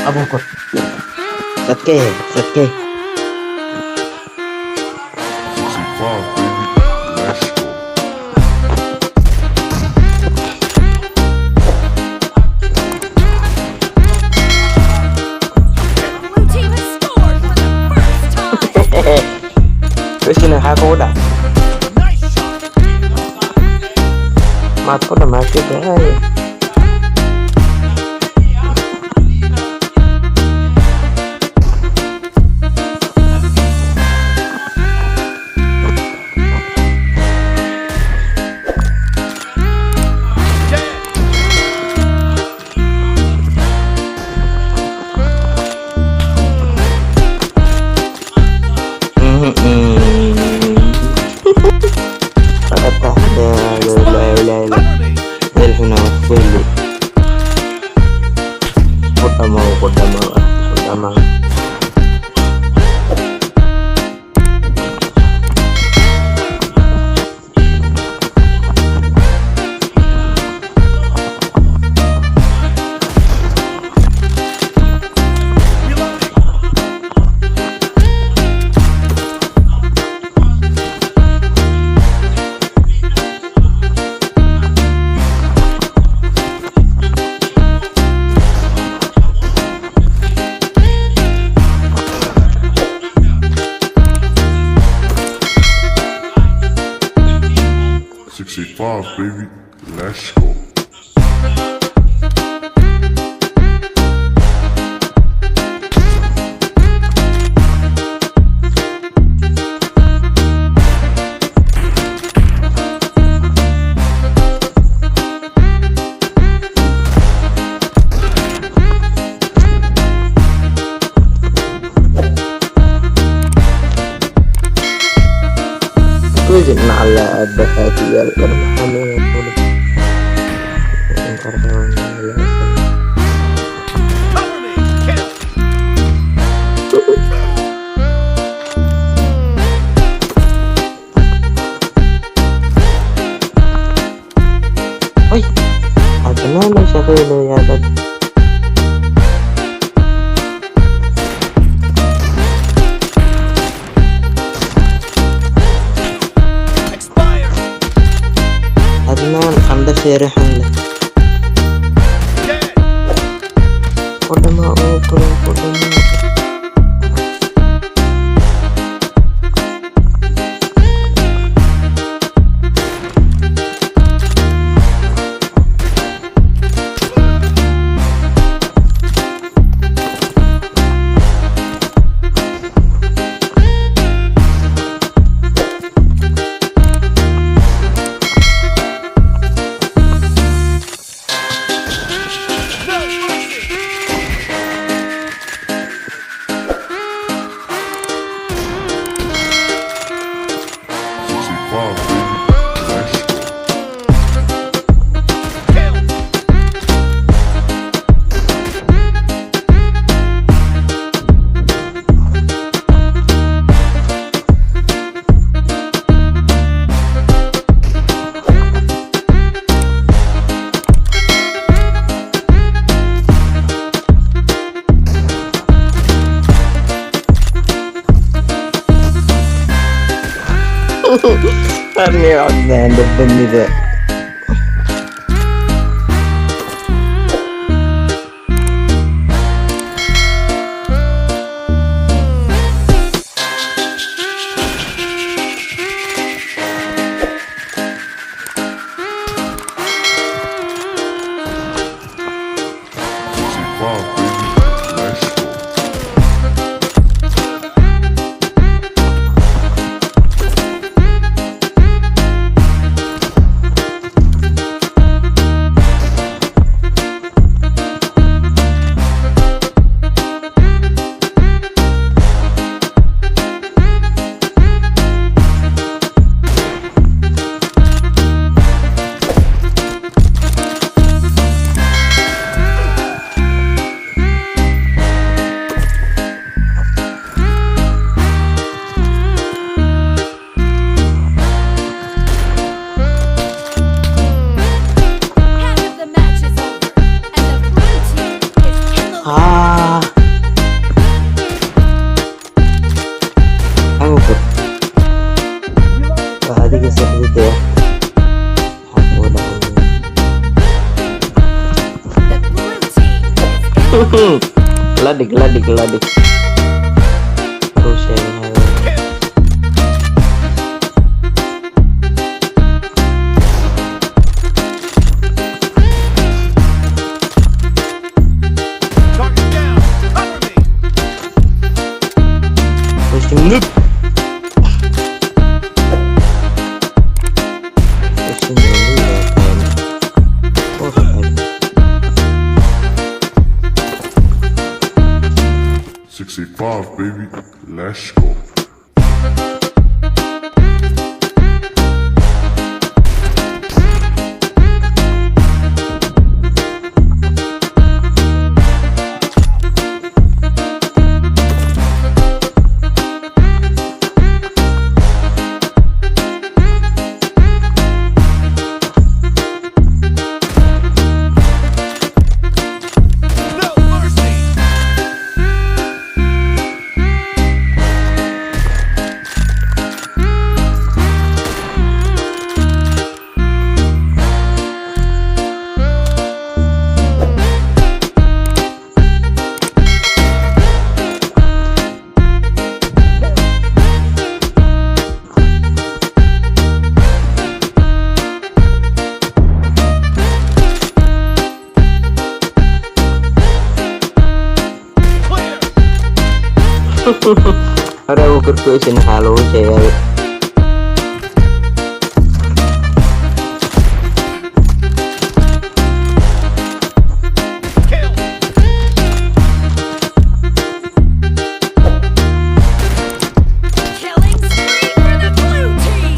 Abang ko. Satke, satke. Blue team has scored for the first time. Terus kena aku udah. Mati udah mati deh. Baby, let's go. وزن على الدفاتية المحمولة Gimana Syahrilu ya kan? Adnan anda sirahan lah. Udah mau pulang udah mau. Ini عدنا بالذنب ذا digeser gitu ya. Aku udah The blue team is Geladik terus ya. Target down. Cover me. Pusing dulu ya kan. Oh kan. 65, baby. Let's go. No mercy. Clear. Ada ukur sini halo saya. Kill. killing spree for the blue team.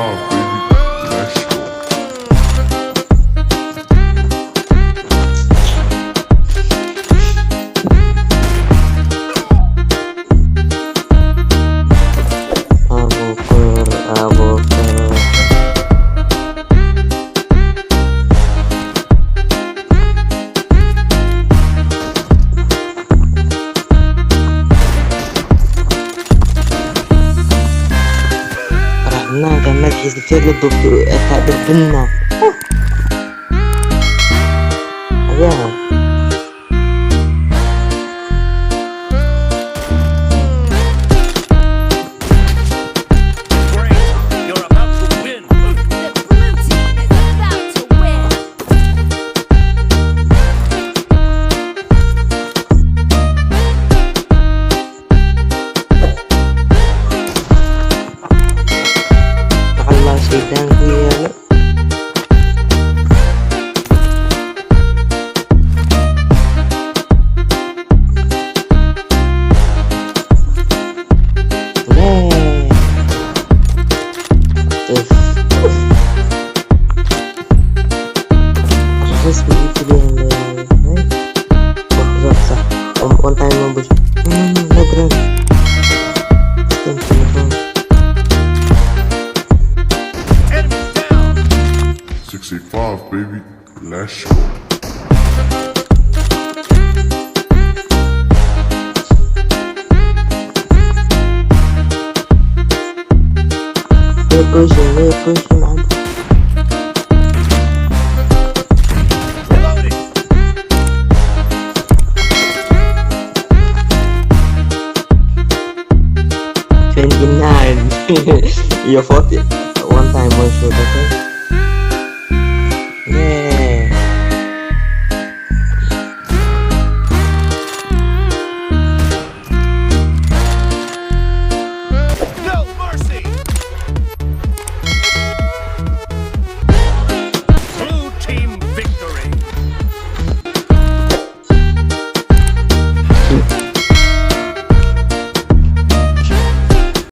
Baby, let's go. Aboker. Karena kecil lebih tak berbenah. Ya. Great. You're about to win. The blue team is about to win. Allah sedang ya. Terus begitu dia on time mampus. Nagran. Enemies down. 65, baby. Let's go. We're pushing on. Reloading. You're 40. One time one shot, okay?